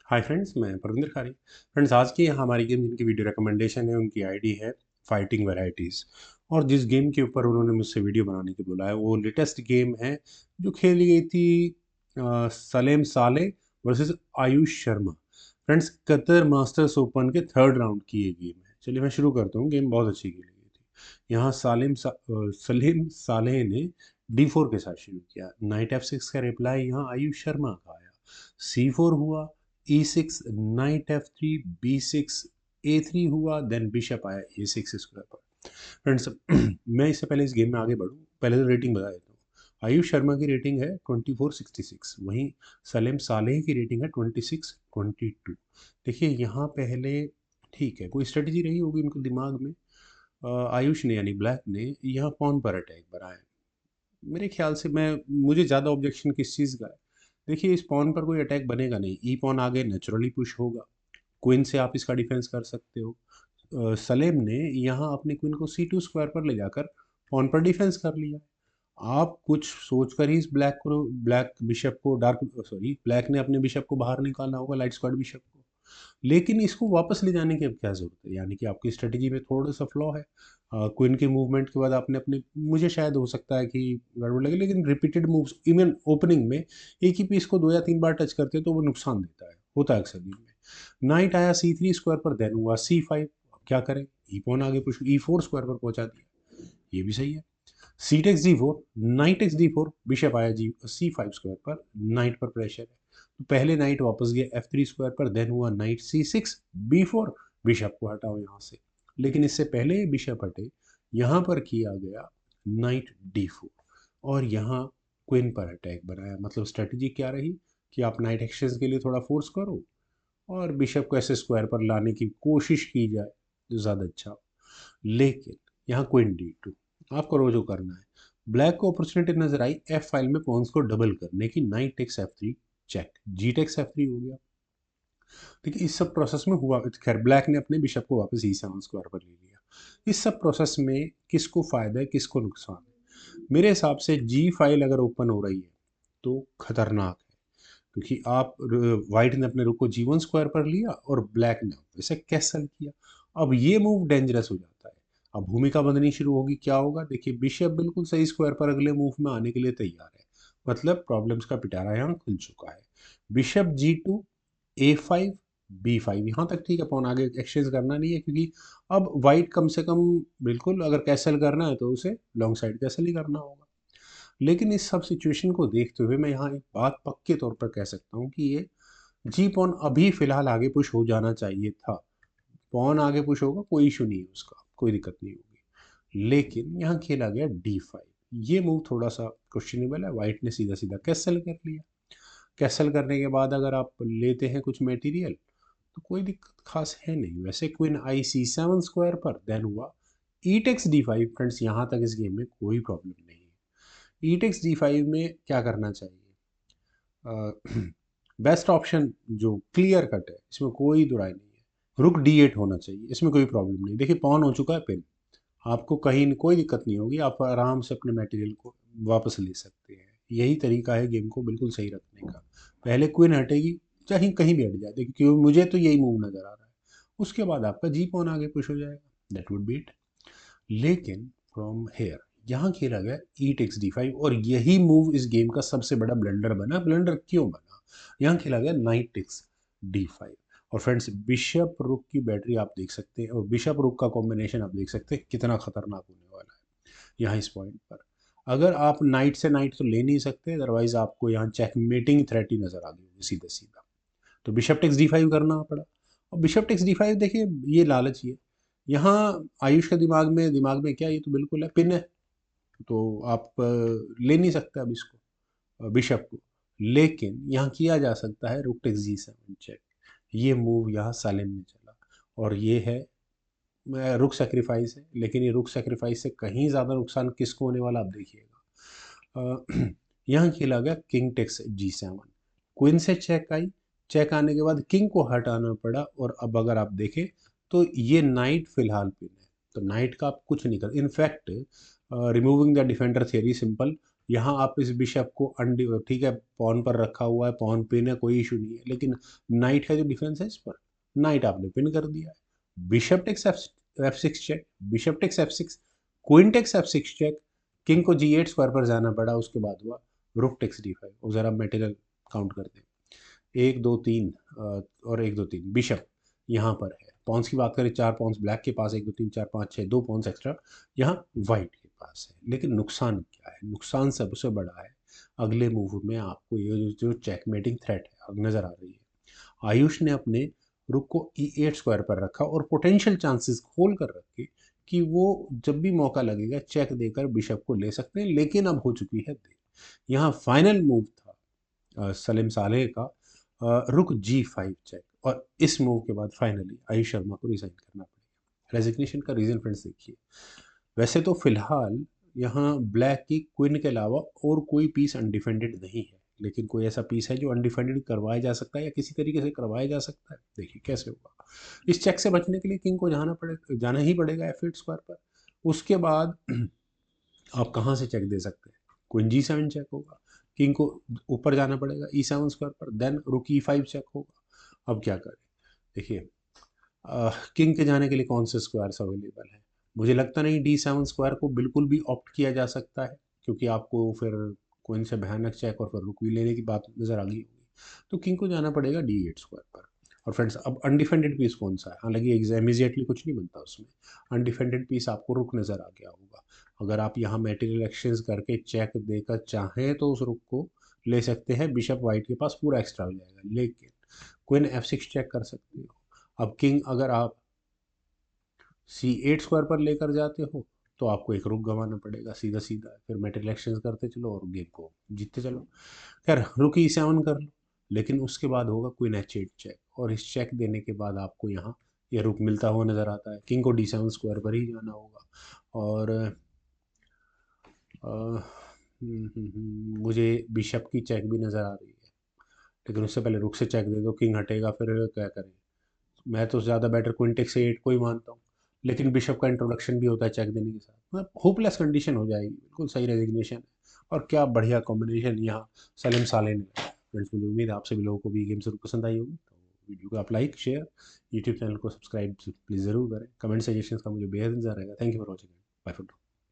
Hi friends, मैं परविंदर खारी। Friends, आज की हमारी गेम जिनकी वीडियो रिकमेंडेशन है उनकी आईडी है फाइटिंग वैरायटीज़। और जिस गेम के ऊपर उन्होंने मुझसे वीडियो बनाने के बोला है वो लेटेस्ट गेम है जो खेली गई थी सलेम साले versus Ayush Sharma. Friends, Qatar masters open के थर्ड राउंड की ये गेम है। चलिए मैं शुरू करता हूँ। गेम बहुत अच्छी खेली गई थी। यहाँ सलीम साले ने D4 के साथ शुरू किया। नाइट F6 का रिप्लाई यहाँ आयुष शर्मा का आया। C4 हुआ, E6, night F3, B6, A3 हुआ, देन बिशप आया A6 स्क्वायर पर। फ्रेंड्स, मैं इससे पहले इस गेम में आगे बढ़ूँ पहले तो रेटिंग बता देता हूँ। आयुष शर्मा की रेटिंग है 2466, वहीं सलेम सालेह की रेटिंग है 2622। देखिए यहाँ पहले ठीक है, कोई स्ट्रेटजी रही होगी उनको दिमाग में। आयुष ने यानी ब्लैक ने यहाँ पॉन पर अटैक बनाया। मेरे ख्याल से मैं मुझे ज़्यादा ऑब्जेक्शन किस चीज़ का है। देखिए, इस पॉन पर कोई अटैक बनेगा नहीं। ई पॉन आगे नेचुरली पुश होगा। क्वीन से आप इसका डिफेंस कर सकते हो। सलेम ने यहाँ अपने क्वीन को C2 स्क्वायर पर ले जाकर पॉन पर डिफेंस कर लिया। आप कुछ सोचकर ही इस ब्लैक बिशप को डार्क सॉरी ब्लैक ने अपने बिशप को बाहर निकालना होगा, लाइट स्क्वायर बिशप को। लेकिन इसको वापस ले जाने की अब क्या ज़रूरत है? यानी कि आपकी स्ट्रेटजी में थोड़ा सा फ्लॉ है। क्वीन के मूवमेंट के बाद आपने अपने मुझे शायद हो सकता है कि गड़बड़ लगे, लेकिन रिपीटेड मूव्स इवन ओपनिंग में एक ही पीस को 2 या 3 बार टच करते हैं तो वो नुकसान देता है, होता है अक्सर गेम में। नाइट आया C3 स्क्वायर पर, देन हुआ C5। अब क्या करें? ई पॉन आगे पुश E4 स्क्वायर पर पहुंचा दिया। ये भी सही है। C takes D4, knight X D4, bishop आया जी C5 स्क्वायर पर। नाइट पर प्रेशर है तो पहले नाइट वापस गया F3 स्क्वायर पर, देन हुआ नाइट C6 B4। बिशप को हटाओ यहाँ से। लेकिन इससे पहले बिशप हटे, यहाँ पर किया गया नाइट D4 और यहाँ क्वीन पर अटैक बनाया। मतलब स्ट्रेटजी क्या रही कि आप नाइट एक्सचेंज के लिए थोड़ा फोर्स करो और बिशप को ऐसे स्क्वायर पर लाने की कोशिश की जाए जो ज़्यादा अच्छा हो। लेकिन यहाँ क्वीन D2 आपको रोज जो करना है। ब्लैक को अपॉर्चुनिटी नजर आई एफ फाइल में पॉन्स को डबल करने की। नाइट टेक्स F3 चेक, जी टेक्स F3 हो गया। देखिए इस सब प्रोसेस में हुआ, खैर ब्लैक ने अपने बिशप को वापस E7 स्क्वायर पर ले लिया। इस सब प्रोसेस में किसको फायदा है, किसको नुकसान है? मेरे हिसाब से जी फाइल अगर ओपन हो रही है तो खतरनाक है, क्योंकि आप वाइट ने अपने रुक को G1 स्क्वायर पर लिया और ब्लैक ने वैसे कैसल किया। अब ये मूव डेंजरस हो जाता है। अब भूमिका बंधनी शुरू होगी। क्या होगा? देखिए, बिशप बिल्कुल सही स्क्वायर पर अगले मूव में आने के लिए तैयार है। मतलब प्रॉब्लम्स का पिटारा यहाँ खुल चुका है। बिशप G2, A5, B5, यहाँ तक ठीक है। पॉन आगे एक्सचेंज करना नहीं है, क्योंकि अब वाइट कम से कम बिल्कुल अगर कैसल करना है तो उसे लॉन्ग साइड कैसल ही करना होगा। लेकिन इस सब सिचुएशन को देखते हुए मैं यहाँ एक बात पक्के तौर पर कह सकता हूँ कि ये जी पॉन अभी फिलहाल आगे पुश हो जाना चाहिए था। पॉन आगे पुश होगा, कोई इशू नहीं है उसका, कोई दिक्कत नहीं होगी। लेकिन यहाँ खेला गया D5। ये मूव थोड़ा सा क्वेश्चनेबल है। वाइट ने सीधा सीधा कैसल कर लिया। कैसल करने के बाद अगर आप लेते हैं कुछ मटेरियल तो कोई दिक्कत खास है नहीं। वैसे क्वीन आई C7 स्क्वायर पर, देन हुआ ई टेक्स D5। फ्रेंड्स, यहाँ तक इस गेम में कोई प्रॉब्लम नहीं है। ई टेक्स D5 में क्या करना चाहिए? बेस्ट ऑप्शन जो क्लियर कट है, इसमें कोई दुराई नहीं है, रुक D8 होना चाहिए। इसमें कोई प्रॉब्लम नहीं। देखिए पॉन हो चुका है पिन, आपको कहीं कोई दिक्कत नहीं होगी। आप आराम से अपने मटेरियल को वापस ले सकते हैं। यही तरीका है गेम को बिल्कुल सही रखने का। पहले क्वीन हटेगी, चाहे कहीं भी हट जाए, देखिए क्योंकि मुझे तो यही मूव नज़र आ रहा है। उसके बाद आपका जी पॉन आगे पुश हो जाएगा। That would be it. लेकिन फ्रॉम हेयर यहाँ खेला गया ई टेक्स D5 और यही मूव इस गेम का सबसे बड़ा ब्लंडर बना। ब्लंडर क्यों बना? यहाँ खेला गया नाइट टेक्स D5। और फ्रेंड्स, बिशप रुक की बैटरी आप देख सकते हैं और बिशप रुक का कॉम्बिनेशन आप देख सकते हैं कितना खतरनाक होने वाला है यहाँ इस पॉइंट पर। अगर आप नाइट से नाइट तो ले नहीं सकते, अदरवाइज आपको यहाँ चेकमेटिंग थ्रेट ही नजर आ गई होगी सीधा सीधा। तो बिशप टेक्स D5 करना पड़ा। और बिशप टेक्स D5 देखिए, ये लालच ही है। यहाँ आयुष के दिमाग में क्या, ये तो बिल्कुल है, पिन है तो आप ले नहीं सकते अब इसको, बिशप को। लेकिन यहाँ किया जा सकता है रुक टेक्स G7 चेक। ये मूव यहाँ सालिम ने चला और ये है रुक सेक्रीफाइस है। लेकिन ये रुक सेक्रीफाइस से कहीं ज़्यादा नुकसान किसको होने वाला आप देखिएगा। यहाँ खेला गया किंग टेक्स G7। क्वीन से चेक आई। चेक आने के बाद किंग को हटाना पड़ा और अब अगर आप देखें तो ये नाइट फिलहाल पिन है। तो नाइट का आप कुछ नहीं कर, in fact removing the defender theory simple. यहाँ आप इस बिशप को ठीक है, पॉन पर रखा हुआ है, पॉन पिन है, कोई इशू नहीं है, लेकिन नाइट का जो डिफेंस है इस पर, नाइट आपने पिन कर दिया है। Bishop takes F6 check, bishop takes F6, queen takes F6 check, king को G8 स्क्वायर पर जाना पड़ा, उसके बाद हुआ रुक टेक्स D5। और ज़रा मटेरियल काउंट करते हैं, 1 2 3 और 1 2 3 बिशप यहाँ पर है। पॉन्स की बात करें, 4 पॉन्स ब्लैक के पास, 1 2 3 4 5 6, 2 पॉन्स एक्स्ट्रा यहाँ वाइट के पास है। लेकिन नुकसान क्या है? नुकसान सबसे बड़ा है, अगले मूव में आपको ये जो चेकमेटिंग थ्रेट है नज़र आ रही है। आयुष ने अपने रुक को E8 स्क्वायर पर रखा और पोटेंशियल चांसेस खोल कर रखे कि वो जब भी मौका लगेगा चेक देकर बिशप को ले सकते हैं, लेकिन अब हो चुकी है देर। यहाँ फाइनल मूव था सलीम सालेह का, रुक G5 चेक, और इस मूव के बाद फाइनली आयुष शर्मा को रिजाइन करना पड़ेगा। रेजिग्नेशन का रीज़न फ्रेंड्स देखिए, वैसे तो फिलहाल यहाँ ब्लैक की क्वीन के अलावा और कोई पीस अनडिफेंडेड नहीं है, लेकिन कोई ऐसा पीस है जो अनडिफेंडेड करवाया जा सकता है या किसी तरीके से करवाया जा सकता है। देखिए कैसे होगा। इस चेक से बचने के लिए किंग को जाना ही पड़ेगा F8 स्क्वायर पर। उसके बाद आप कहाँ से चेक दे सकते हैं? क्वीन G7 चेक होगा, किंग को ऊपर जाना पड़ेगा E7 स्क्वायर पर, देन रुक E5 चेक होगा। अब क्या करें? देखिए, किंग के जाने के लिए कौन से स्क्वायर्स अवेलेबल हैं? मुझे लगता नहीं D7 स्क्वायर को बिल्कुल भी ऑप्ट किया जा सकता है, क्योंकि आपको फिर कोइन से भयानक चेक और फिर रुक भी लेने की बात नज़र आ गई होगी। तो किंग को जाना पड़ेगा D8 स्क्वायर पर। और फ्रेंड्स, अब अनडिफेंडेड पीस कौन सा है? हालांकि इमीजिएटली कुछ नहीं बनता उसमें। अनडिफेंडेड पीस आपको रुक नज़र आ गया होगा। अगर आप यहाँ मेटेरियल एक्सचेंज करके चेक देकर चाहें तो उस रुक को ले सकते हैं, बिशप वाइट के पास पूरा एक्स्ट्रा हो जाएगा, लेकिन क्वीन F6 चेक कर सकते हो। अब किंग अगर आप C8 स्क्वायर पर लेकर जाते हो तो आपको एक रुक गंवाना पड़ेगा, सीधा सीधा। फिर मेटेरियल एक्सचेंज करते चलो और गेम को जीतते चलो। खैर, रुक E7 कर लो, लेकिन उसके बाद होगा क्वीन H8 चेक, और इस चेक देने के बाद आपको यहाँ ये रुक मिलता हुआ नज़र आता है। किंग को D7 स्क्वायर पर ही जाना होगा। और मुझे बिशप की चेक भी नज़र आ रही है, लेकिन उससे पहले रुक से चेक दे दो, किंग हटेगा, फिर क्या करें? मैं तो ज़्यादा बेटर क्वीन टेक्स एट को ही मानता हूँ, लेकिन बिशप का इंट्रोडक्शन भी होता है चेक देने के साथ। मतलब होपलेस कंडीशन हो जाएगी, बिल्कुल सही रेजिग्नेशन है। और क्या बढ़िया कॉम्बिनेशन यहाँ सलीम साले ने। फ्रेंड्स, मुझे उम्मीद है आप सभी लोगों को भी गेम जरूर पसंद आई होगी। तो वीडियो को आप लाइक शेयर, यूट्यूब चैनल को सब्सक्राइब प्लीज़ ज़रूर करें। कमेंट सजेशन का मुझे बेहद इंतजार रहेगा। Thank you for watching. Bye for.